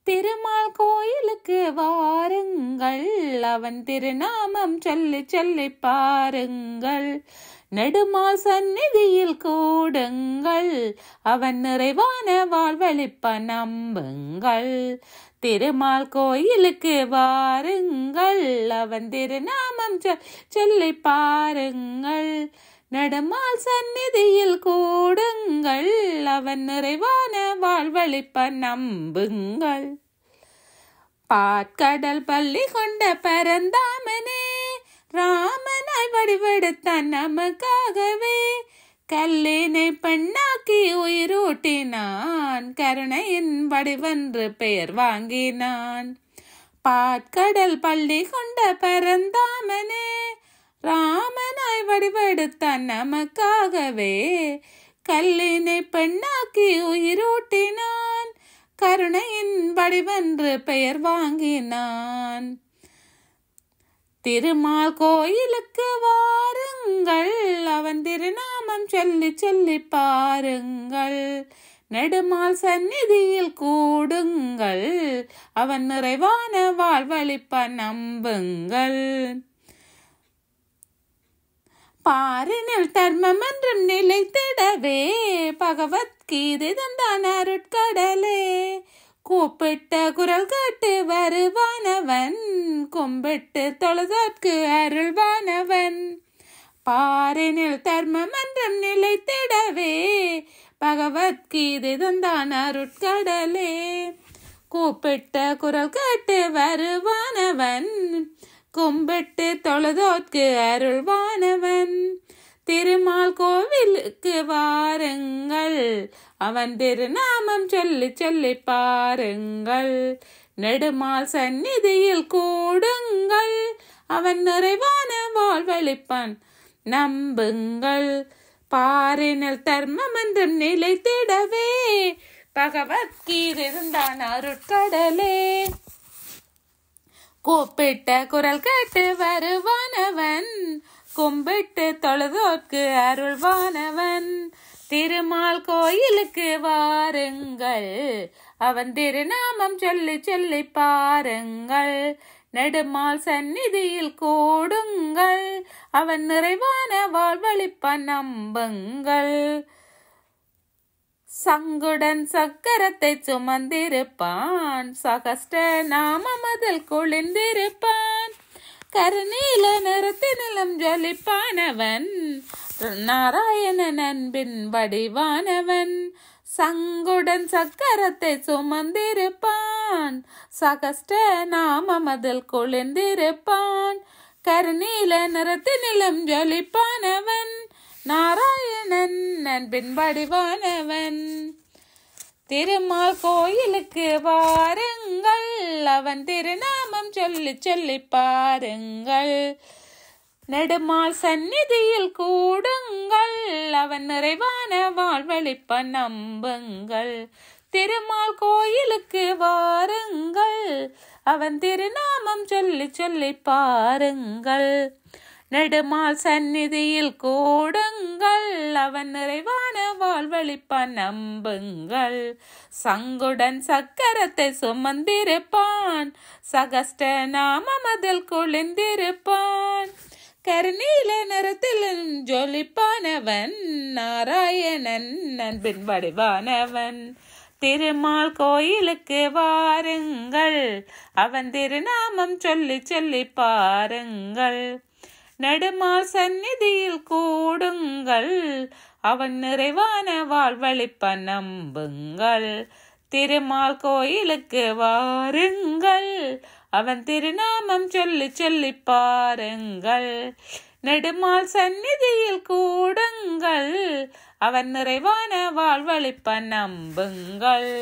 திருமால் கோயிலுக்கு வாருங்கள், அவன் திருநாமம் சொல்லி சொல்லி பாருங்கள். நெடுமால் சந்நிதியில் கூடுங்கள், அவன் நிறைவான வாழ்வளிப்ப நம்புங்கள். திருமால் கோயிலுக்கு வாருங்கள், அவன் திருநாமம் சொல்லி பாருங்கள். நெடுமால் சந்நிதியில் கூடுங்கள், அவன் நிறைவான வாழ்வளிப்ப நம்புங்கள். பாற்கடல் பள்ளி கொண்ட பரந்தாமனே, ராமனாய் வடிவெடுத்தான் நமக்காகவே. கல்லினை பெண்ணாக்கி உயிரூட்டினான், கருணையின் வடிவென்று பெயர் வாங்கினான். பாற்கடல் பள்ளி கொண்ட பரந்தாமனே, ராமனாய் வடிவெடுத்தான் நமக்காகவே. கல்லினை பெண்ணாக்கி உயிரூட்டினான், கருணையின் வடிவென்று பெயர் வாங்கினான். திருமால் கோயிலுக்கு வாருங்கள், அவன் திருநாமம் சொல்லி சொல்லி பாருங்கள். நெடுமால் சந்நிதியில் கூடுங்கள், அவன் நிறைவான வாழ்வளிப்ப நம்புங்கள். பாரினில் தர்மம் என்றும் நிலைத்திடவே, பகவத்கீதை தந்தான் அருட்கடலே. கூப்பிட்ட குரல் கேட்டு வருவானவன், கும்பிட்டு தொழுதற்கு அருள்வானவன். பாரினில் தர்மம் என்றும் நிலைத்திடவே, பகவத்கீதை தந்தான் அருட்கடலே. கூப்பிட்ட குரல் கேட்டு வருவானவன், கும்பிட்டு தொழுதோற்கு அருள்வானவன். திருமால் கோவிலுக்கு வாருங்கள், அவன் திருநாமம் சொல்லி சொல்லி பாருங்கள். நெடுமால் சந்நிதியில் கூடுங்கள், அவன் நிறைவான வாழ்வளிப்பான் நம்புங்கள். பாரினில் தர்மம் என்றும் நிலைத்திடவே, பகவத்கீதை இருந்தான் அருட்கடலே. கூப்பிட்ட குரல் கேட்டு வருவானவன், கும்பிட்டு தொழுதோற்கு அருள்வானவன். திருமால் கோயிலுக்கு வாருங்கள், அவன் திருநாமம் சொல்லி சொல்லி பாருங்கள். நெடுமால் சந்நிதியில் கூடுங்கள், அவன் நிறைவான வாழ்வளிப்ப நம்புங்கள். சங்குடன் சக்கரத்தை சுமந்திருப்பான், சகஸ்ட நாமம் அதில் குளிர்ந்திருப்பான். கருநீல நிறத்தினிலும் ஜொலிப்பானவன், நாராயணன் அன்பின் வடிவானவன். சங்குடன் சக்கரத்தை சுமந்திருப்பான், சகஸ்ட நாமம் அதில் குளிர்ந்திருப்பான். கருநீல நிறத்தினிலும் ஜொலிப்பானவன், நாராயணன் அன்பின் வடிவானவன். திருமால் கோயிலுக்கு வாருங்கள், அவன் திருநாமம் சொல்லி சொல்லி பாருங்கள். நெடுமால் சந்நிதியில் கூடுங்கள், அவன் நிறைவான வாழ்வளிப்ப நம்புங்கள். திருமால் கோயிலுக்கு வாருங்கள், அவன் திருநாமம் சொல்லி சொல்லி பாருங்கள். நெடுமால் சந்நிதியில் கூடுங்கள், அவன் நிறைவான வாழ்வளிப்ப நம்புங்கள். சங்குடன் சக்கரத்தை சுமந்திருப்பான், சகஸ்ட நாமம் அதில் குளிர்ந்திருப்பான். கருநீல நிறத்தில் ஜொலிப்பானவன், நாராயணன் அன்பின் வடிவானவன். திருமால் கோயிலுக்கு வாருங்கள், அவன் திருநாமம் சொல்லி சொல்லி பாருங்கள். நெடுமால் சந்நிதியில் கூடுங்கள், அவன் நிறைவான வாழ்வளிப்ப நம்புங்கள். திருமால் கோயிலுக்கு வாருங்கள், அவன் திருநாமம் சொல்லி சொல்லி பாருங்கள். நெடுமால் சந்நிதியில் கூடுங்கள், அவன் நிறைவான வாழ்வளிப்ப நம்புங்கள்.